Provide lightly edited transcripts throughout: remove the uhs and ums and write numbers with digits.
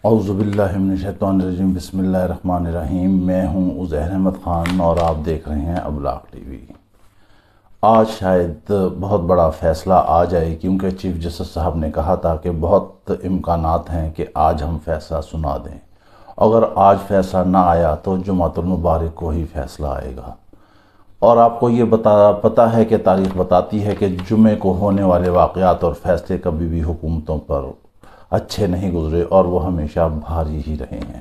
اعوذ باللہ من الشیطان الرجیم، بسم اللہ الرحمن الرحیم۔ میں ہوں عزیر احمد خان اور آپ دیکھ رہے ہیں ابلاغ ٹی وی۔ آج شاید بہت بڑا فیصلہ آ جائے، کیونکہ چیف جسٹس صاحب نے کہا تھا کہ بہت امکانات ہیں کہ آج ہم فیصلہ سنا دیں۔ اگر آج فیصلہ نہ آیا تو جمعۃ المبارک کو ہی فیصلہ آئے گا۔ اور آپ کو یہ پتہ ہے کہ تاریخ بتاتی ہے کہ جمعے کو ہونے والے واقعات اور فیصلے کبھی بھی حکومتوں پر اچھے نہیں گزرے اور وہ ہمیشہ بھاری ہی رہے ہیں۔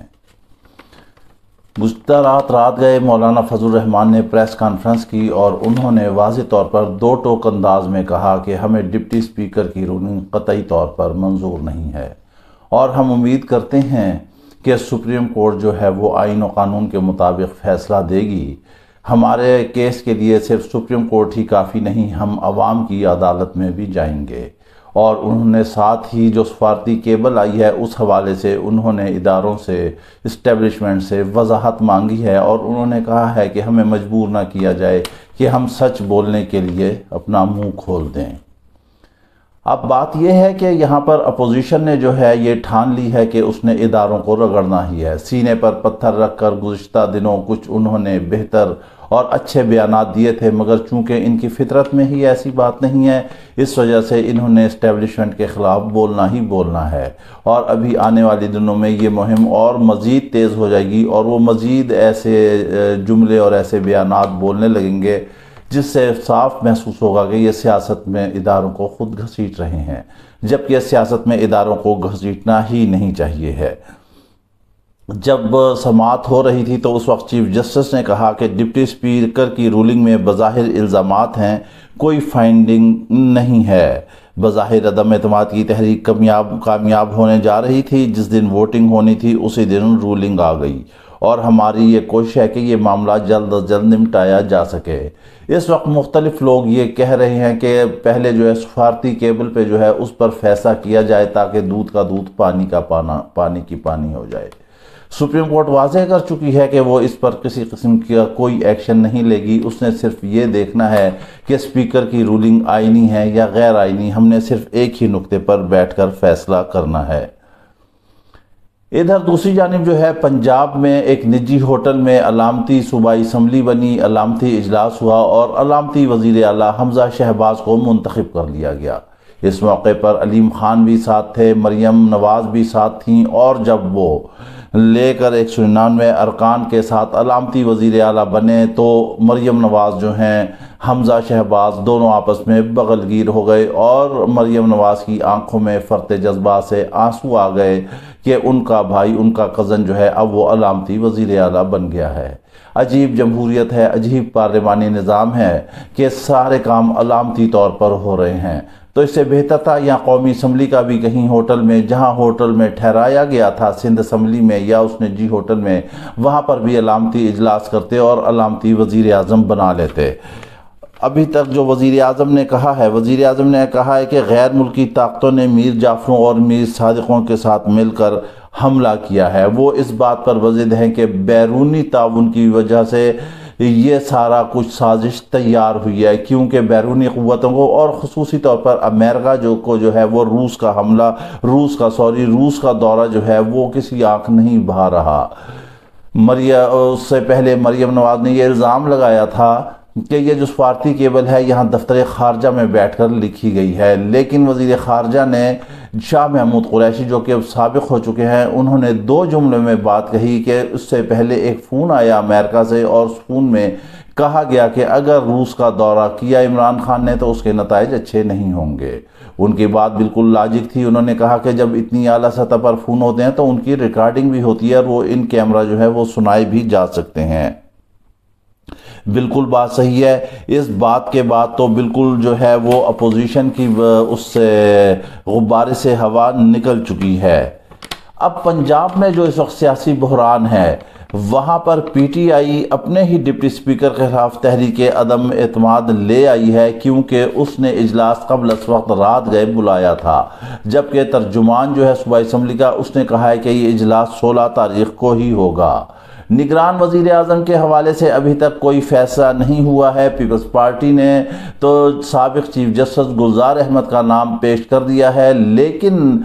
گزشتہ رات گئے مولانا فضل الرحمان نے پریس کانفرنس کی اور انہوں نے واضح طور پر دو ٹوک انداز میں کہا کہ ہمیں ڈپٹی اسپیکر کی رولنگ قطعی طور پر منظور نہیں ہے، اور ہم امید کرتے ہیں کہ سپریم کورٹ جو ہے وہ آئین و قانون کے مطابق فیصلہ دے گی۔ ہمارے کیس کے لیے صرف سپریم کورٹ ہی کافی نہیں، ہم عوام کی عدالت میں بھی جائیں گے۔ اور انہوں نے ساتھ ہی جو سفارتی کیبل آئی ہے اس حوالے سے انہوں نے اداروں سے، اسٹیبلشمنٹ سے وضاحت مانگی ہے، اور انہوں نے کہا ہے کہ ہمیں مجبور نہ کیا جائے کہ ہم سچ بولنے کے لیے اپنا منہ کھول دیں۔ اب بات یہ ہے کہ یہاں پر اپوزیشن نے جو ہے یہ ٹھان لی ہے کہ اس نے اداروں کو رگڑنا ہی ہے۔ سینے پر پتھر رکھ کر گزشتہ دنوں کچھ انہوں نے بہتر اور اچھے بیانات دیے تھے، مگر چونکہ ان کی فطرت میں ہی ایسی بات نہیں ہے، اس وجہ سے انہوں نے اسٹیبلشمنٹ کے خلاف بولنا ہی بولنا ہے۔ اور ابھی آنے والے دنوں میں یہ مہم اور مزید تیز ہو جائے گی، اور وہ مزید ایسے جملے اور ایسے بیانات بولنے لگیں گے جس سے صاف محسوس ہوگا کہ یہ سیاست میں اداروں کو خود گھسیٹ رہے ہیں، جبکہ سیاست میں اداروں کو گھسیٹنا ہی نہیں چاہیے ہے۔ جب سماعت ہو رہی تھی تو اس وقت چیف جسٹس نے کہا کہ ڈپٹی اسپیکر کی رولنگ میں بظاہر الزامات ہیں، کوئی فائنڈنگ نہیں ہے۔ بظاہر عدم اعتماد کی تحریک کامیاب ہونے جا رہی تھی، جس دن ووٹنگ ہونی تھی اسی دن رولنگ آ گئی، اور ہماری یہ کوشش ہے کہ یہ معاملہ جلد از جلد نمٹایا جا سکے۔ اس وقت مختلف لوگ یہ کہہ رہے ہیں کہ پہلے جو ہے سفارتی کیبل پہ جو ہے اس پر فیصلہ کیا جائے تاکہ دودھ کا دودھ پانی کی پانی ہو جائے۔ سپریم کورٹ واضح کر چکی ہے کہ وہ اس پر کسی قسم کا کوئی ایکشن نہیں لے گی، اس نے صرف یہ دیکھنا ہے کہ اسپیکر کی رولنگ آئینی ہے یا غیر آئینی، ہم نے صرف ایک ہی نقطے پر بیٹھ کر فیصلہ کرنا ہے۔ ادھر دوسری جانب جو ہے پنجاب میں ایک نجی ہوٹل میں علامتی صوبائی اسمبلی بنی، علامتی اجلاس ہوا اور علامتی وزیر اعلیٰ حمزہ شہباز کو منتخب کر لیا گیا۔ اس موقع پر علیم خان بھی ساتھ تھے، مریم نواز بھی ساتھ تھیں، اور جب وہ لے کر 199 ارکان کے ساتھ علامتی وزیر اعلیٰ بنے تو مریم نواز جو ہیں حمزہ شہباز دونوں آپس میں بغل گیر ہو گئے، اور مریم نواز کی آنکھوں میں فرط جذبات سے آنسو آ گئے کہ ان کا بھائی، ان کا کزن جو ہے اب وہ علامتی وزیر اعلیٰ بن گیا ہے۔ عجیب جمہوریت ہے، عجیب پارلیمانی نظام ہے کہ سارے کام علامتی طور پر ہو رہے ہیں۔ تو اس سے بہتر تھا یا قومی اسمبلی کا بھی کہیں ہوٹل میں، جہاں ہوٹل میں ٹھہرایا گیا تھا سندھ اسمبلی میں یا اس نے جی ہوٹل میں، وہاں پر بھی علامتی اجلاس کرتے اور علامتی وزیر اعظم بنا لیتے۔ ابھی تک جو وزیر اعظم نے کہا ہے کہ غیر ملکی طاقتوں نے میر جعفروں اور میر صادقوں کے ساتھ مل کر حملہ کیا ہے۔ وہ اس بات پر وضد ہیں کہ بیرونی تعاون کی وجہ سے یہ سارا کچھ سازش تیار ہوئی ہے، کیونکہ بیرونی قوتوں کو اور خصوصی طور پر امریکہ جو ہے وہ روس کا دورہ جو ہے وہ کسی آنکھ نہیں بہا رہا۔ اس سے پہلے مریم نواز نے یہ الزام لگایا تھا کہ یہ جو سفارتی کیبل ہے یہاں دفتر خارجہ میں بیٹھ کر لکھی گئی ہے، لیکن وزیر خارجہ نے شاہ محمود قریشی جو کہ سابق ہو چکے ہیں، انہوں نے 2 جملوں میں بات کہی کہ اس سے پہلے ایک فون آیا امریکہ سے، اور اس فون میں کہا گیا کہ اگر روس کا دورہ کیا عمران خان نے تو اس کے نتائج اچھے نہیں ہوں گے۔ ان کی بات بالکل لاجک تھی۔ انہوں نے کہا کہ جب اتنی اعلیٰ سطح پر فون ہوتے ہیں تو ان کی ریکارڈنگ بھی ہوتی ہے اور وہ ان کیمرہ جو ہے وہ سنائے بھی جا سکتے ہیں۔ بالکل بات صحیح ہے۔ اس بات کے بعد تو بالکل جو ہے وہ اپوزیشن کی اس سے غبارے سے ہوا نکل چکی ہے۔ اب پنجاب میں جو اس وقت سیاسی بحران ہے، وہاں پر پی ٹی آئی اپنے ہی ڈپٹی اسپیکر کے خلاف تحریک عدم اعتماد لے آئی ہے، کیونکہ اس نے اجلاس قبل اس وقت رات گئے بلایا تھا، جبکہ ترجمان جو ہے صوبائی اسمبلی کا اس نے کہا ہے کہ یہ اجلاس 16 تاریخ کو ہی ہوگا۔ نگران وزیر اعظم کے حوالے سے ابھی تک کوئی فیصلہ نہیں ہوا ہے۔ پیپلز پارٹی نے تو سابق چیف جسٹس گلزار احمد کا نام پیش کر دیا ہے، لیکن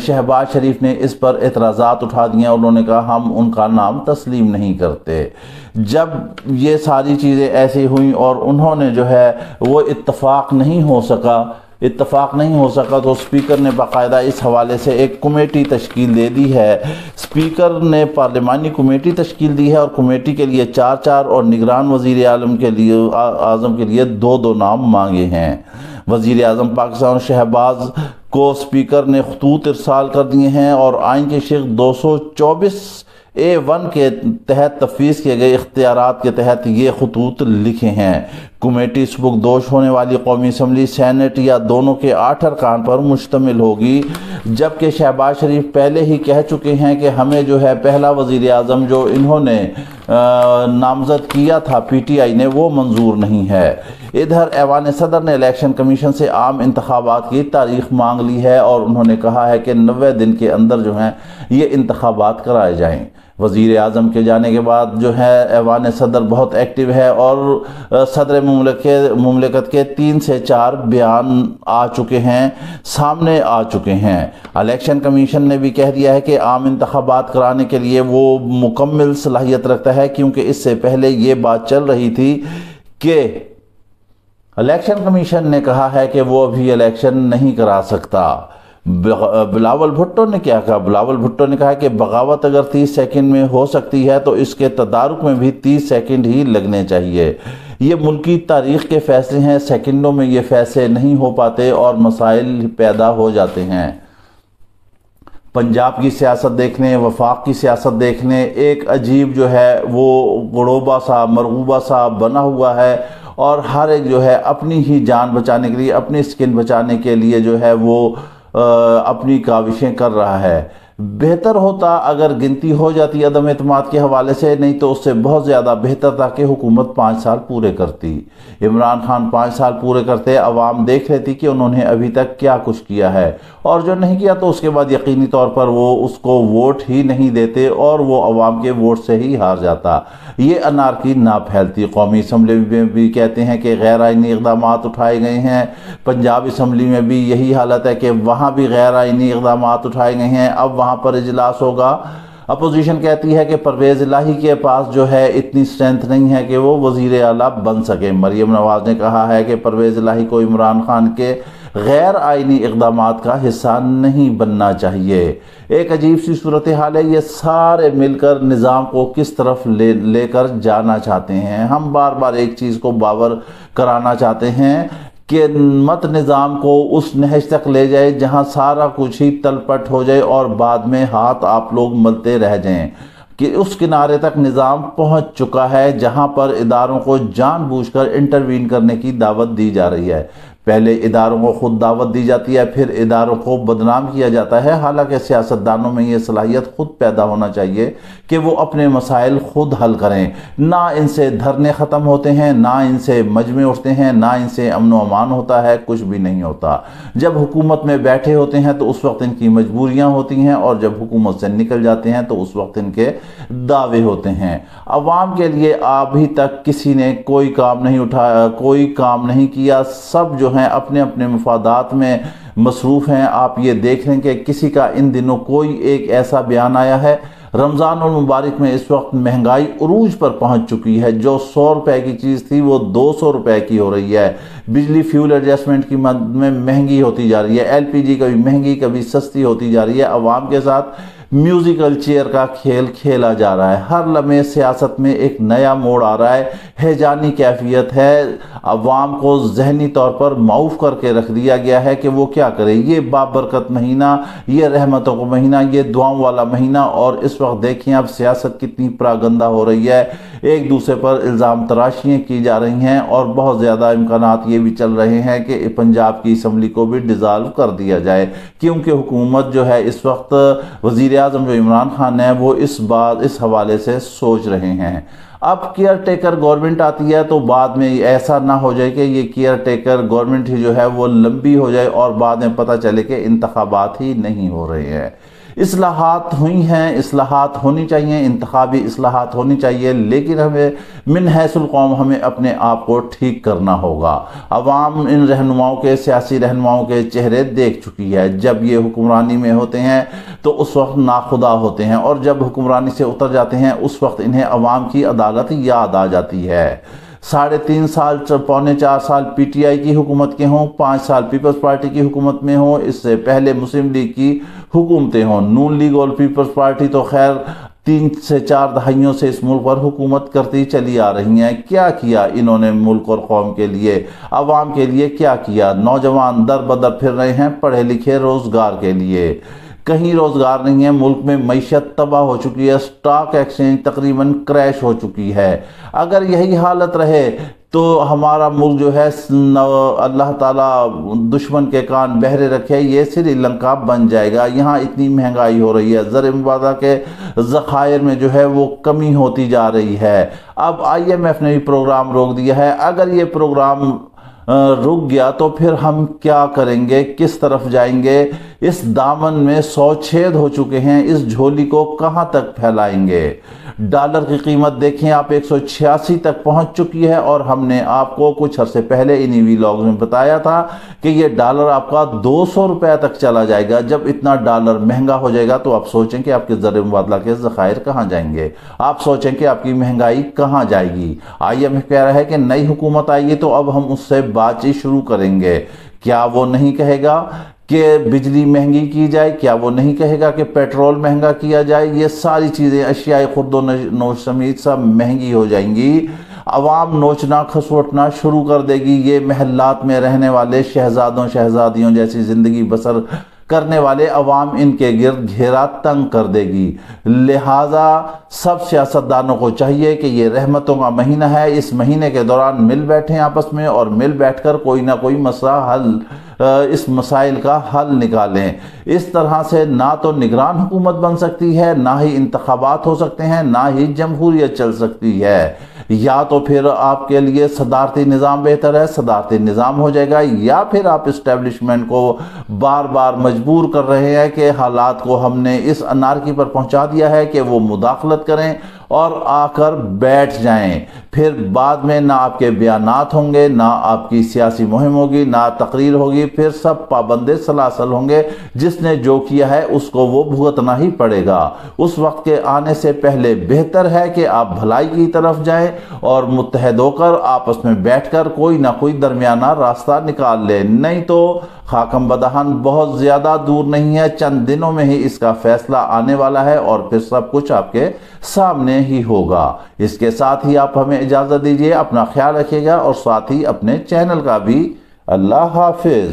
شہباز شریف نے اس پر اعتراضات اٹھا دیے اور انہوں نے کہا ہم ان کا نام تسلیم نہیں کرتے۔ جب یہ ساری چیزیں ایسی ہوئیں اور انہوں نے جو ہے وہ اتفاق نہیں ہو سکا تو اسپیکر نے باقاعدہ اس حوالے سے ایک کمیٹی تشکیل دے دی ہے۔ اسپیکر نے پارلیمانی کمیٹی تشکیل دی ہے اور کمیٹی کے لیے 4 اور نگران وزیر اعظم کے لیے 2 نام مانگے ہیں۔ وزیر اعظم پاکستان شہباز کو اسپیکر نے خطوط ارسال کر دیے ہیں اور آئین کے شق 224(a)(1) کے تحت تفویض کیے گئے اختیارات کے تحت یہ خطوط لکھے ہیں۔ کمیٹی سبکدوش ہونے والی قومی اسمبلی، سینٹ یا دونوں کے 8 ارکان پر مشتمل ہوگی، جبکہ شہباز شریف پہلے ہی کہہ چکے ہیں کہ ہمیں جو ہے پہلا وزیر اعظم جو انہوں نے نامزد کیا تھا پی ٹی آئی نے وہ منظور نہیں ہے۔ ادھر ایوان صدر نے الیکشن کمیشن سے عام انتخابات کی تاریخ مانگ لی ہے اور انہوں نے کہا ہے کہ 90 دن کے اندر جو ہیں یہ انتخابات کرائے جائیں۔ وزیر اعظم کے جانے کے بعد جو ہے ایوان صدر بہت ایکٹیو ہے اور صدر مملکت کے 3 سے 4 بیان سامنے آ چکے ہیں۔ الیکشن کمیشن نے بھی کہہ دیا ہے کہ عام انتخابات کرانے کے لیے وہ مکمل صلاحیت رکھتا ہے، کیونکہ اس سے پہلے یہ بات چل رہی تھی کہ الیکشن کمیشن نے کہا ہے کہ وہ ابھی الیکشن نہیں کرا سکتا۔ بلاول بھٹو نے کیا کہا؟ بلاول بھٹو نے کہا کہ بغاوت اگر 30 سیکنڈ میں ہو سکتی ہے تو اس کے تدارک میں بھی 30 سیکنڈ ہی لگنے چاہیے۔ یہ ملکی تاریخ کے فیصلے ہیں، سیکنڈوں میں یہ فیصلے نہیں ہو پاتے اور مسائل پیدا ہو جاتے ہیں۔ پنجاب کی سیاست دیکھنے، وفاق کی سیاست دیکھنے، ایک عجیب جو ہے وہ گڑوبہ سا مرغوبہ سا بنا ہوا ہے اور ہر ایک جو ہے اپنی ہی جان بچانے کے لیے، اپنی سکن بچانے کے لیے جو ہے وہ اپنی کاوشیں کر رہا ہے۔ بہتر ہوتا اگر گنتی ہو جاتی عدم اعتماد کے حوالے سے، نہیں تو اس سے بہت زیادہ بہتر تھا کہ حکومت 5 سال پورے کرتی۔ عمران خان 5 سال پورے کرتے، عوام دیکھ لیتی کہ انہوں نے ابھی تک کیا کچھ کیا ہے، اور جو نہیں کیا تو اس کے بعد یقینی طور پر وہ اس کو ووٹ ہی نہیں دیتے اور وہ عوام کے ووٹ سے ہی ہار جاتا۔ یہ انارکی نہ پھیلتی۔ قومی اسمبلی میں بھی کہتے ہیں کہ غیر آئینی اقدامات اٹھائے گئے ہیں، پنجاب اسمبلی میں بھی یہی حالت ہے کہ وہاں بھی غیر آئینی اقدامات اٹھائے گئے ہیں۔ اب وہاں پر اجلاس ہوگا۔ اپوزیشن کہتی ہے کہ پرویز الہی کے پاس جو ہے اتنی سٹرینتھ نہیں ہے کہ وہ وزیر اعلیٰ بن سکے۔ مریم نواز نے کہا ہے کہ پرویز الہی کو عمران خان کے غیر آئینی اقدامات کا حصہ نہیں بننا چاہیے۔ ایک عجیب سی صورتحال ہے، یہ سارے مل کر نظام کو کس طرف لے کر جانا چاہتے ہیں۔ ہم بار بار ایک چیز کو باور کرانا چاہتے ہیں کہ مت نظام کو اس نہج تک لے جائے جہاں سارا کچھ ہی تلپٹ ہو جائے اور بعد میں ہاتھ آپ لوگ ملتے رہ جائیں، کہ اس کنارے تک نظام پہنچ چکا ہے جہاں پر اداروں کو جان بوجھ کر انٹروین کرنے کی دعوت دی جا رہی ہے۔ پہلے اداروں کو خود دعوت دی جاتی ہے، پھر اداروں کو بدنام کیا جاتا ہے، حالانکہ سیاستدانوں میں یہ صلاحیت خود پیدا ہونا چاہیے کہ وہ اپنے مسائل خود حل کریں۔ نہ ان سے دھرنے ختم ہوتے ہیں، نہ ان سے مجمع اٹھتے ہیں، نہ ان سے امن و امان ہوتا ہے، کچھ بھی نہیں ہوتا۔ جب حکومت میں بیٹھے ہوتے ہیں تو اس وقت ان کی مجبوریاں ہوتی ہیں، اور جب حکومت سے نکل جاتے ہیں تو اس وقت ان کے دعوے ہوتے ہیں۔ عوام کے لیے ابھی تک کسی نے کوئی کام نہیں اٹھایا، کوئی کام نہیں کیا، سب جو ہیں اپنے اپنے مفادات میں مصروف ہیں۔ آپ یہ دیکھ لیں کہ کسی کا ان دنوں کوئی ایک ایسا بیان آیا ہے۔ رمضان المبارک میں اس وقت مہنگائی عروج پر پہنچ چکی ہے، جو 100 روپے کی چیز تھی وہ 200 روپے کی ہو رہی ہے۔ بجلی فیول ایڈجسٹمنٹ کی مد میں مہنگی ہوتی جا رہی ہے، ایل پی جی کبھی مہنگی کبھی سستی ہوتی جا رہی ہے۔ عوام کے ساتھ میوزیکل چیئر کا کھیل کھیلا جا رہا ہے۔ ہر لمحے سیاست میں ایک نیا موڑ آ رہا ہے، ہیجانی کیفیت ہے، عوام کو ذہنی طور پر معوف کر کے رکھ دیا گیا ہے کہ وہ کیا کرے۔ یہ بابرکت مہینہ، یہ رحمتوں کا مہینہ، یہ دعاؤں والا مہینہ، اور اس وقت دیکھیں اب سیاست کتنی پراگندہ ہو رہی ہے، ایک دوسرے پر الزام تراشیاں کی جا رہی ہیں، اور بہت زیادہ امکانات یہ بھی چل رہے ہیں کہ پنجاب کی اسمبلی کو بھی ڈیزالو کر دیا جائے، کیونکہ حکومت جو ہے اس وقت وزیر اعظم جو عمران خان ہے وہ اس حوالے سے سوچ رہے ہیں۔ اب کیئر ٹیکر گورنمنٹ آتی ہے تو بعد میں ایسا نہ ہو جائے کہ یہ کیئر ٹیکر گورنمنٹ ہی جو ہے وہ لمبی ہو جائے اور بعد میں پتہ چلے کہ انتخابات ہی نہیں ہو رہے ہیں۔ اصلاحات ہوئی ہیں، اصلاحات ہونی چاہیے، انتخابی اصلاحات ہونی چاہیے، لیکن ہمیں من حیث القوم ہمیں اپنے آپ کو ٹھیک کرنا ہوگا۔ عوام ان رہنماؤں کے، سیاسی رہنماؤں کے چہرے دیکھ چکی ہے۔ جب یہ حکمرانی میں ہوتے ہیں تو اس وقت ناخدا ہوتے ہیں، اور جب حکمرانی سے اتر جاتے ہیں اس وقت انہیں عوام کی عدالت یاد آ جاتی ہے۔ 3.5 سال، پونے 4 سال پی ٹی آئی کی حکومت کے ہوں، 5 سال پیپلز پارٹی کی حکومت میں ہوں، اس سے پہلے مسلم لیگ کی حکومتیں ہوں، نون لیگ اور پیپلز پارٹی تو خیر 3 سے 4 دہائیوں سے اس ملک پر حکومت کرتی چلی آ رہی ہیں۔ کیا کیا انہوں نے ملک اور قوم کے لیے، عوام کے لیے کیا کیا؟ نوجوان در بدر پھر رہے ہیں پڑھے لکھے روزگار کے لیے، کہیں روزگار نہیں ہے، ملک میں معیشت تباہ ہو چکی ہے، سٹاک ایکسچینج تقریباً کریش ہو چکی ہے۔ اگر یہی حالت رہے تو ہمارا ملک جو ہے، اللہ تعالیٰ دشمن کے کان بہرے رکھے، یہ سری لنکا بن جائے گا۔ یہاں اتنی مہنگائی ہو رہی ہے، زر مبادلہ کے ذخائر میں جو ہے وہ کمی ہوتی جا رہی ہے۔ اب IMF نے بھی پروگرام روک دیا ہے۔ اگر یہ پروگرام رک گیا تو پھر ہم کیا کریں گے، کس طرف جائیں گے؟ اس دامن میں 100 چھید ہو چکے ہیں، اس جھولی کو کہاں تک پھیلائیں گے؟ ڈالر کی قیمت دیکھیں آپ، 186 تک پہنچ چکی ہے، اور ہم نے آپ کو کچھ عرصے پہلے انہی ویلاگ میں بتایا تھا کہ یہ ڈالر آپ کا 200 روپے تک چلا جائے گا۔ جب اتنا ڈالر مہنگا ہو جائے گا تو آپ سوچیں کہ آپ کے زر مبادلہ کے ذخائر کہاں جائیں گے، آپ سوچیں کہ آپ کی مہنگائی کہاں جائے گی۔ IMF کہہ رہا ہے کہ نئی حکومت آئے گی تو اب ہم اس سے بات چیت شروع کریں گے۔ کیا وہ نہیں کہے گا کہ بجلی مہنگی کی جائے؟ کیا وہ نہیں کہے گا کہ پیٹرول مہنگا کیا جائے؟ یہ ساری چیزیں، اشیاء خرد و نوش سمیت سب مہنگی ہو جائیں گی۔ عوام نوچنا کھسوٹنا شروع کر دے گی۔ یہ محلات میں رہنے والے شہزادوں شہزادیوں جیسی زندگی بسر کرنے والے عوام ان کے گرد گھیرا تنگ کر دے گی۔ لہٰذا سب سیاستدانوں کو چاہیے کہ یہ رحمتوں کا مہینہ ہے، اس مہینے کے دوران مل بیٹھیں آپس میں، اور مل بیٹھ کر کوئی نہ کوئی مسئلہ اس مسائل کا حل نکالیں۔ اس طرح سے نہ تو نگران حکومت بن سکتی ہے، نہ ہی انتخابات ہو سکتے ہیں، نہ ہی جمہوریت چل سکتی ہے۔ یا تو پھر آپ کے لیے صدارتی نظام بہتر ہے، صدارتی نظام ہو جائے گا، یا پھر آپ اسٹیبلشمنٹ کو بار بار مجبور کر رہے ہیں کہ حالات کو ہم نے اس انارکی پر پہنچا دیا ہے کہ وہ مداخلت کریں اور آ کر بیٹھ جائیں۔ پھر بعد میں نہ آپ کے بیانات ہوں گے، نہ آپ کی سیاسی مہم ہوگی، نہ تقریر ہوگی، پھر سب پابندے سلاسل ہوں گے۔ جس نے جو کیا ہے اس کو وہ بھگتنا ہی پڑے گا۔ اس وقت کے آنے سے پہلے بہتر ہے کہ آپ بھلائی کی طرف جائیں اور متحد ہو کر آپس میں بیٹھ کر کوئی نہ کوئی درمیانہ راستہ نکال لیں، نہیں تو خاکم بدہن بہت زیادہ دور نہیں ہے، چند دنوں میں ہی اس کا فیصلہ آنے والا ہے، اور پھر سب کچھ آپ کے سامنے ہی ہوگا۔ اس کے ساتھ ہی آپ ہمیں اجازت دیجیے، اپنا خیال رکھیے گا، اور ساتھ ہی اپنے چینل کا بھی۔ اللہ حافظ۔